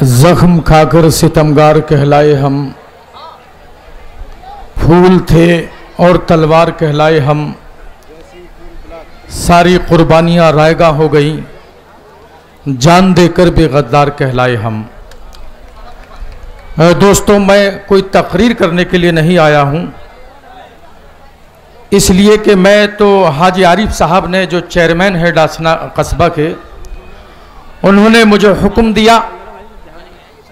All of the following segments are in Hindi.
जख्म खाकर सितमगार कहलाए हम, फूल थे और तलवार कहलाए हम, सारी कुर्बानियाँ रायगा हो गई, जान देकर भी गद्दार कहलाए हम। दोस्तों, मैं कोई तकरीर करने के लिए नहीं आया हूँ, इसलिए कि मैं तो हाजी आरिफ साहब ने जो चेयरमैन है डासना कस्बा के, उन्होंने मुझे हुक्म दिया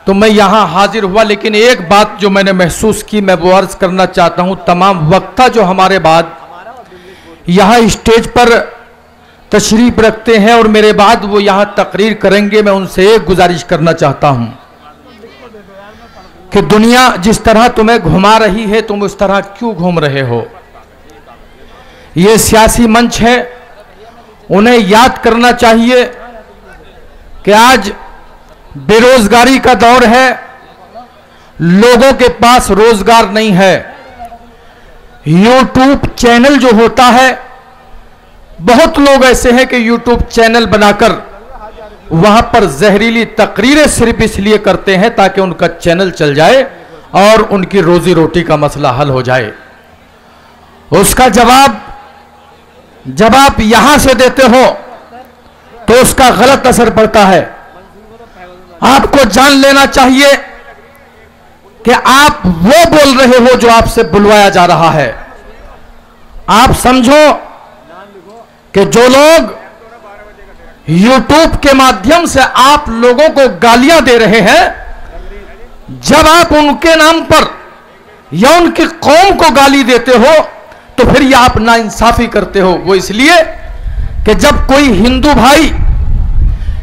तो मैं यहाँ हाजिर हुआ। लेकिन एक बात जो मैंने महसूस की मैं वो अर्ज करना चाहता हूँ। तमाम वक्ता जो हमारे बाद यहाँ स्टेज पर तशरीफ रखते हैं और मेरे बाद वो यहाँ तकरीर करेंगे, मैं उनसे एक गुजारिश करना चाहता हूँ कि दुनिया जिस तरह तुम्हें घुमा रही है तुम उस तरह क्यों घूम रहे हो। ये सियासी मंच है, उन्हें याद करना चाहिए कि आज बेरोजगारी का दौर है, लोगों के पास रोजगार नहीं है। यूट्यूब चैनल जो होता है, बहुत लोग ऐसे हैं कि यूट्यूब चैनल बनाकर वहां पर जहरीली तकरीरें सिर्फ इसलिए करते हैं ताकि उनका चैनल चल जाए और उनकी रोजी रोटी का मसला हल हो जाए। उसका जब आप यहां से देते हो तो उसका गलत असर पड़ता है। आपको जान लेना चाहिए कि आप वो बोल रहे हो जो आपसे बुलवाया जा रहा है। आप समझो कि जो लोग YouTube के माध्यम से आप लोगों को गालियां दे रहे हैं, जब आप उनके नाम पर या उनकी कौम को गाली देते हो तो फिर यह आप नाइंसाफी करते हो। वो इसलिए कि जब कोई हिंदू भाई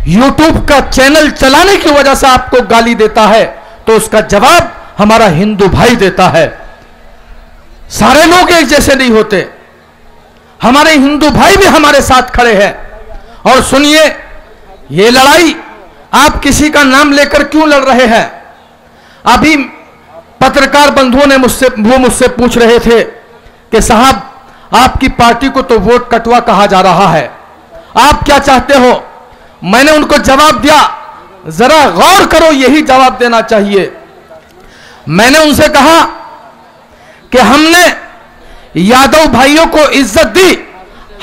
YouTube का चैनल चलाने की वजह से आपको गाली देता है तो उसका जवाब हमारा हिंदू भाई देता है। सारे लोग एक जैसे नहीं होते, हमारे हिंदू भाई भी हमारे साथ खड़े हैं। और सुनिए, ये लड़ाई आप किसी का नाम लेकर क्यों लड़ रहे हैं? अभी पत्रकार बंधुओं ने मुझसे पूछ रहे थे कि साहब आपकी पार्टी को तो वोट कटवा कहा जा रहा है, आप क्या चाहते हो? मैंने उनको जवाब दिया, जरा गौर करो, यही जवाब देना चाहिए। मैंने उनसे कहा कि हमने यादव भाइयों को इज्जत दी,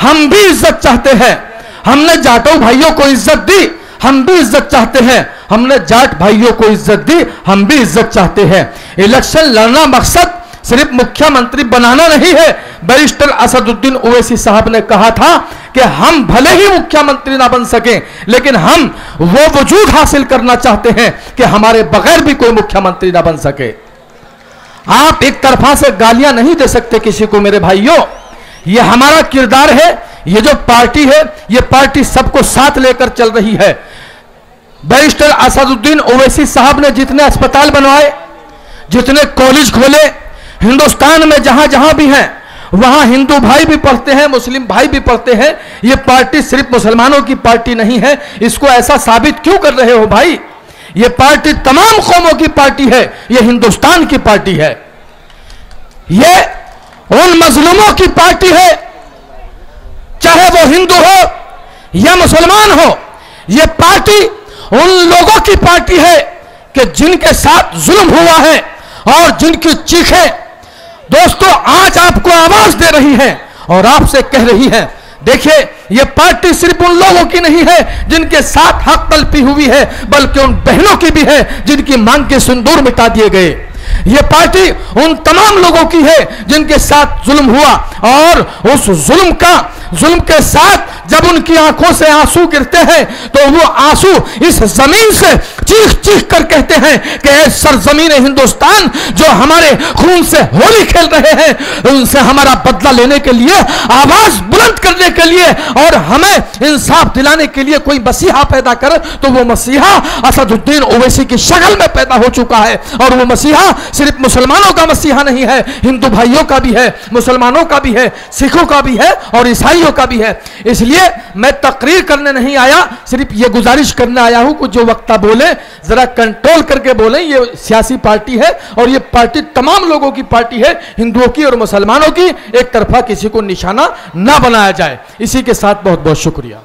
हम भी इज्जत चाहते हैं। हमने जाटव भाइयों को इज्जत दी, हम भी इज्जत चाहते हैं। हमने जाट भाइयों को इज्जत दी, हम भी इज्जत चाहते हैं। इलेक्शन लड़ना मकसद सिर्फ मुख्यमंत्री बनाना नहीं है। बैरिस्टर असदुद्दीन ओवैसी साहब ने कहा था कि हम भले ही मुख्यमंत्री ना बन सके, लेकिन हम वो वजूद हासिल करना चाहते हैं कि हमारे बगैर भी कोई मुख्यमंत्री ना बन सके। आप एक तरफा से गालियां नहीं दे सकते किसी को मेरे भाइयों। ये हमारा किरदार है, ये जो पार्टी है, ये पार्टी सबको साथ लेकर चल रही है। बैरिस्टर असदुद्दीन ओवैसी साहब ने जितने अस्पताल बनवाए, जितने कॉलेज खोले, हिंदुस्तान में जहां जहां भी हैं वहां हिंदू भाई भी पढ़ते हैं, मुस्लिम भाई भी पढ़ते हैं। ये पार्टी सिर्फ मुसलमानों की पार्टी नहीं है। इसको ऐसा साबित क्यों कर रहे हो भाई? ये पार्टी तमाम कौमों की पार्टी है, ये हिंदुस्तान की पार्टी है, ये उन मजलूमों की पार्टी है, चाहे वो हिंदू हो या मुसलमान हो। ये पार्टी उन लोगों की पार्टी है कि जिनके साथ जुल्म हुआ है और जिनकी चीखें दोस्तों आज आपको आवाज दे रही है और आपसे कह रही है। देखिए, यह पार्टी सिर्फ उन लोगों की नहीं है जिनके साथ हक तलफी हुई है, बल्कि उन बहनों की भी है जिनकी मांग के सिंदूर मिटा दिए गए। यह पार्टी उन तमाम लोगों की है जिनके साथ जुल्म हुआ और उस जुल्म के साथ जब उनकी आंखों से आंसू गिरते हैं तो वो आंसू इस जमीन से चीख चीख कर कहते हैं कि ऐ सरजमीन हिंदुस्तान, जो हमारे खून से होली खेल रहे हैं, उनसे हमारा बदला लेने के लिए, आवाज बुलंद करने के लिए और हमें इंसाफ दिलाने के लिए कोई मसीहा पैदा कर, तो वो मसीहा असदुद्दीन ओवैसी की शक्ल में पैदा हो चुका है। और वो मसीहा सिर्फ मुसलमानों का मसीहा नहीं है, हिंदू भाइयों का भी है, मुसलमानों का भी है, सिखों का भी है और ईसाइयों का भी है। इसलिए मैं तकरीर करने नहीं आया, सिर्फ ये गुजारिश करने आया हूं कि जो वक्ता बोले जरा कंट्रोल करके बोले। ये सियासी पार्टी है और ये पार्टी तमाम लोगों की पार्टी है, हिंदुओं की और मुसलमानों की। एक तरफा किसी को निशाना ना बनाया जाए। इसी के साथ बहुत बहुत शुक्रिया।